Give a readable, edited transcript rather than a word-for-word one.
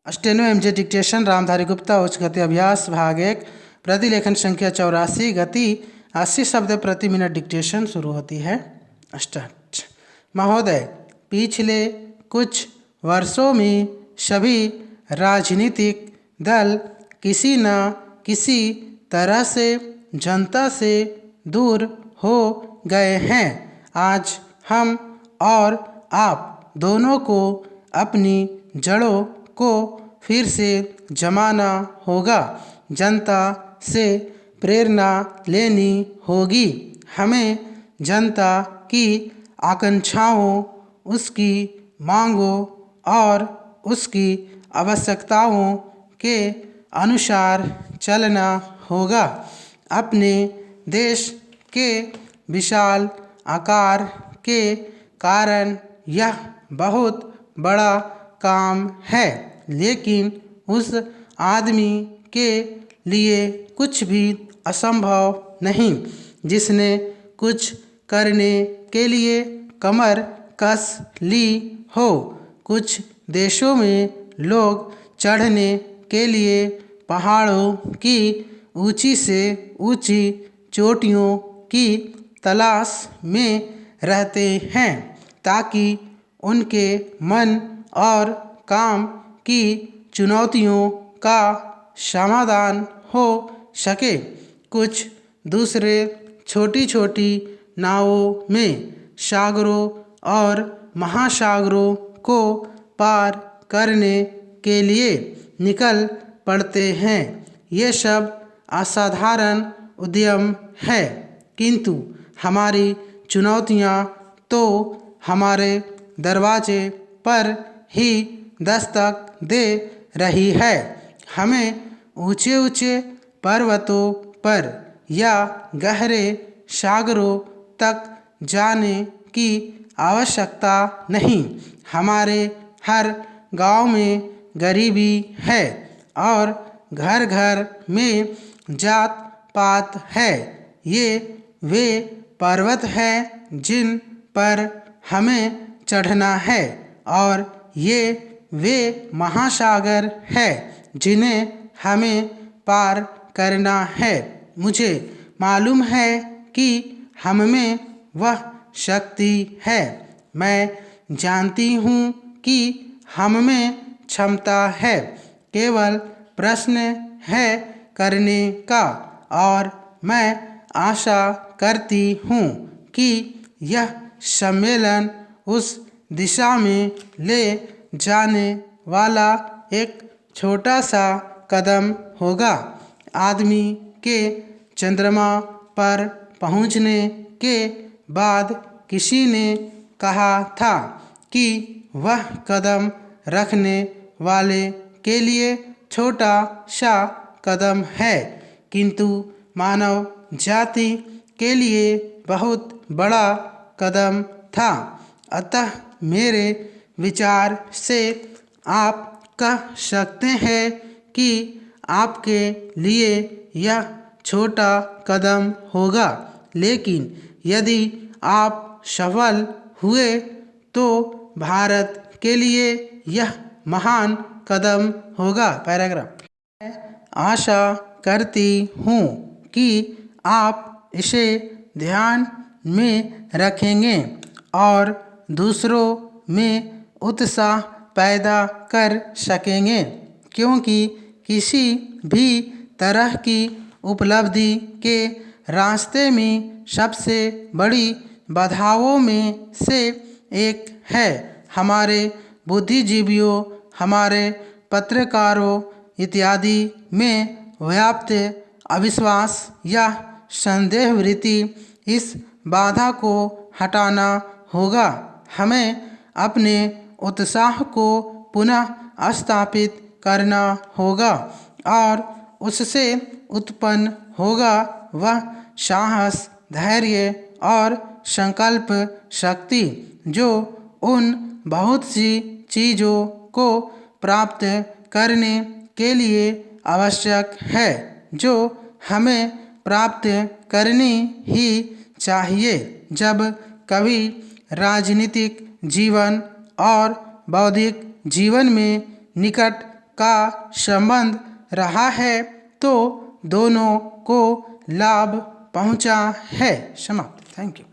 Steno MJ dictation Ramdhari Gupta उच्च गति अभ्यास भाग 1 प्रतिलेखन संख्या 84 गति 80 शब्द प्रति मिनट डिक्टेशन शुरू होती है। स्टार्ट। महोदय, पिछले कुछ वर्षों में सभी राजनीतिक दल किसी न किसी तरह से जनता से दूर हो गए हैं। आज हम और आप दोनों को अपनी जड़ों को फिर से जमाना होगा। जनता से प्रेरणा लेनी होगी। हमें जनता की आकांक्षाओं, उसकी मांगों और उसकी आवश्यकताओं के अनुसार चलना होगा। अपने देश के विशाल आकार के कारण यह बहुत बड़ा काम है, लेकिन उस आदमी के लिए कुछ भी असंभव नहीं जिसने कुछ करने के लिए कमर कस ली हो। कुछ देशों में लोग चढ़ने के लिए पहाड़ों की ऊंची से ऊंची चोटियों की तलाश में रहते हैं ताकि उनके मन और काम की चुनौतियों का समाधान हो सके। कुछ दूसरे छोटी छोटी नावों में सागरों और महासागरों को पार करने के लिए निकल पड़ते हैं। ये सब असाधारण उद्यम है, किंतु हमारी चुनौतियां तो हमारे दरवाजे पर ही दस्तक दे रही है। हमें ऊंचे ऊंचे पर्वतों पर या गहरे सागरों तक जाने की आवश्यकता नहीं। हमारे हर गांव में गरीबी है और घर घर में जात पात है। ये वे पर्वत हैं जिन पर हमें चढ़ना है और ये वे महासागर है जिन्हें हमें पार करना है। मुझे मालूम है कि हम में वह शक्ति है। मैं जानती हूँ कि हम में क्षमता है। केवल प्रश्न है करने का, और मैं आशा करती हूँ कि यह सम्मेलन उस दिशा में ले जाने वाला एक छोटा सा कदम होगा। आदमी के चंद्रमा पर पहुंचने के बाद किसी ने कहा था कि वह कदम रखने वाले के लिए छोटा सा कदम है, किंतु मानव जाति के लिए बहुत बड़ा कदम था। अतः मेरे विचार से आप कह सकते हैं कि आपके लिए यह छोटा कदम होगा, लेकिन यदि आप सफल हुए तो भारत के लिए यह महान कदम होगा। पैराग्राफ। मैं आशा करती हूँ कि आप इसे ध्यान में रखेंगे और दूसरों में उत्साह पैदा कर सकेंगे, क्योंकि किसी भी तरह की उपलब्धि के रास्ते में सबसे बड़ी बाधाओं में से एक है हमारे बुद्धिजीवियों, हमारे पत्रकारों इत्यादि में व्याप्त अविश्वास या संदेह वृत्ति। इस बाधा को हटाना होगा। हमें अपने उत्साह को पुनः स्थापित करना होगा और उससे उत्पन्न होगा वह साहस, धैर्य और संकल्प शक्ति जो उन बहुत सी चीज़ों को प्राप्त करने के लिए आवश्यक है, जो हमें प्राप्त करनी ही चाहिए। जब कभी राजनीतिक जीवन और बौद्धिक जीवन में निकट का संबंध रहा है तो दोनों को लाभ पहुंचा है। समाप्त। Thank you.